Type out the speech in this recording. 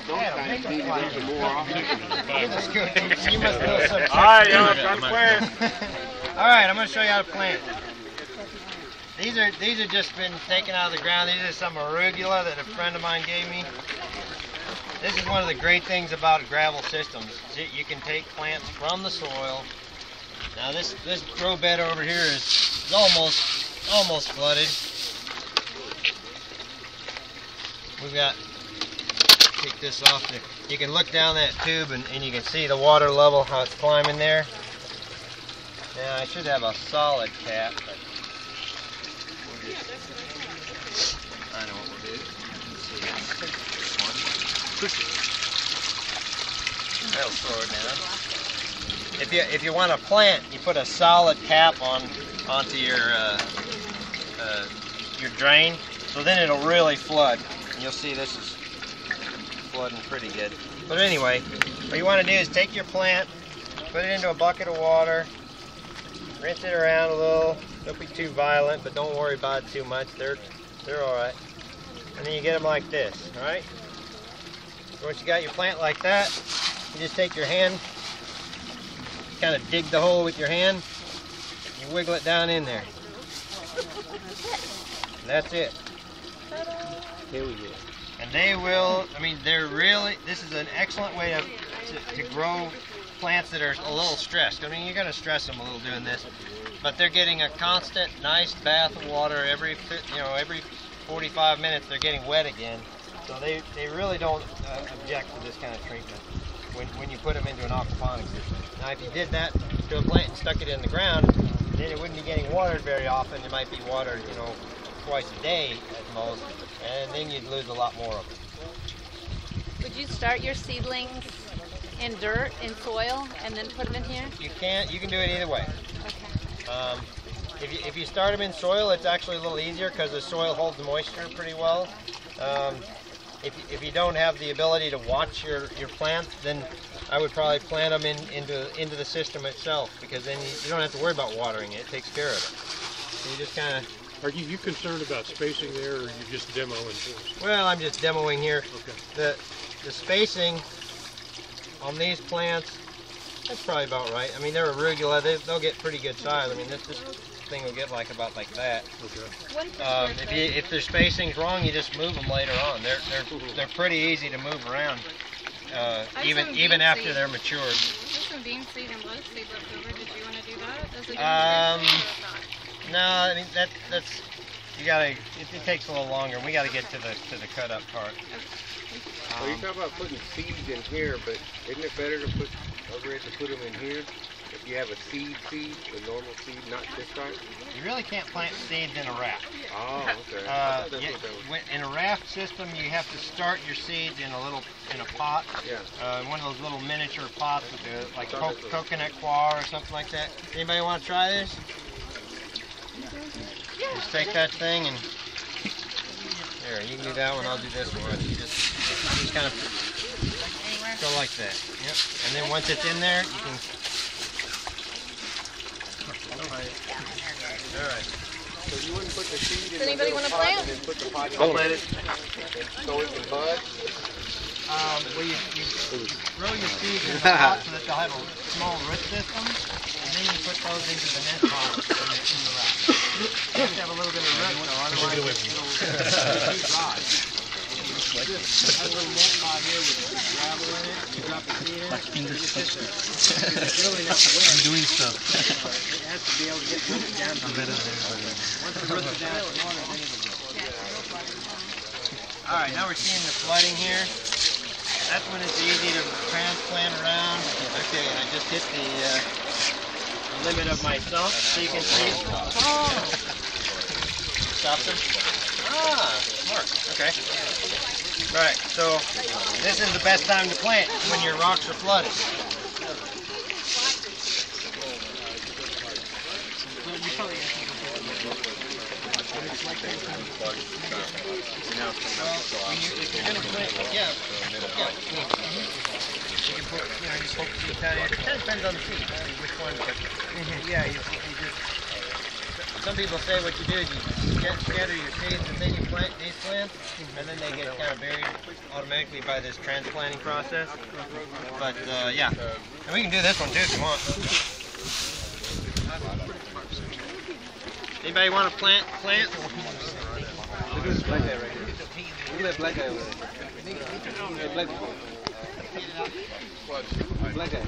Alright, I'm going to show you how to plant. These are just been taken out of the ground. These are some arugula that a friend of mine gave me. This is one of the great things about gravel systems. You can take plants from the soil. Now this grow bed over here is almost flooded. We've got, take this off. You can look down that tube and you can see the water level, how it's climbing there. Now I should have a solid cap, but I know what we'll do. That'll slow it down. If you want to plant, you put a solid cap onto your drain, so then it'll really flood. And you'll see this is flooding pretty good. But anyway, what you want to do is take your plant, put it into a bucket of water, rinse it around a little. Don't be too violent, but don't worry about it too much. They're all right. And then you get them like this, all right? Once you got your plant like that, you just take your hand, kind of dig the hole with your hand, you wiggle it down in there. And that's it. Here we go. And they will, I mean, this is an excellent way to grow plants that are a little stressed. I mean, you're going to stress them a little doing this, but they're getting a constant, nice bath of water every 45 minutes. They're getting wet again, so they really don't object to this kind of treatment when you put them into an aquaponics system. Now, if you did that to a plant and stuck it in the ground, then it wouldn't be getting watered very often. It might be watered, twice a day at most, and then you'd lose a lot more of them. Would you start your seedlings in dirt, in soil, and then put them in here? You can do it either way. Okay. If you start them in soil, it's actually a little easier because the soil holds the moisture pretty well. If you don't have the ability to watch your plants, then I would probably plant them into the system itself, because then you don't have to worry about watering it. It takes care of it. So you just kind of. Are you concerned about spacing there, or are you just demoing first? Well, I'm just demoing here. Okay. The spacing on these plants, that's probably about right. I mean, they're arugula. They'll get pretty good size. I mean, this thing will get about like that. Okay. If their spacing's wrong, you just move them later on. They're pretty easy to move around, even after they're matured. There's some bean seed and lettuce seed left over. Did you want to do that? No, I mean that's you gotta. It takes a little longer. We got to get to the cut up part. Well, you're talking about putting seeds in here, but isn't it better to put them in here? If you have a seed, a normal seed, not this type? You really can't plant seeds in a raft. Oh, okay. In a raft system, you have to start your seeds in a pot. Yeah. One of those little miniature pots with like coconut coir or something like that. Anybody want to try this? Just take that thing and here, you can do that one. I'll do this one. You just kind of go like that. Yep. And then once it's in there, you can. All right. So you wouldn't put the seed in Does anybody want to plant? and put the pot I'll let it. so it can bud? Well, you grow your seeds in the pot so that they'll have a small root system, and then you put those into the net pot in the rack. You have to have a little bit of root, though, otherwise it'll be too dry. Have a little net pot here with gravel in it. You drop the seed in it. It's really not wet. I'm doing stuff. It has to be able to get rooted down to the Once the roots are down to the water, then it'll grow. All right, now we're seeing the flooding here. That's when it's easy to transplant around. Okay, and I just hit the limit of my sump, so you can see. Oh! Stop them. Ah, smart. Okay. Right, so this is the best time to plant, when your rocks are flooded. If you're going to plant, yeah. You can put, you poke the seed down here. It kind of depends on the seed, which one, but yeah, you just some people say what you do is you scatter your seeds and then you plant these plants, and then they get kind of buried automatically by this transplanting process. But yeah, and we can do this one too if you want. Anybody want to plant plants? Look at this black guy right here. Look at that black guy over there. Black guy.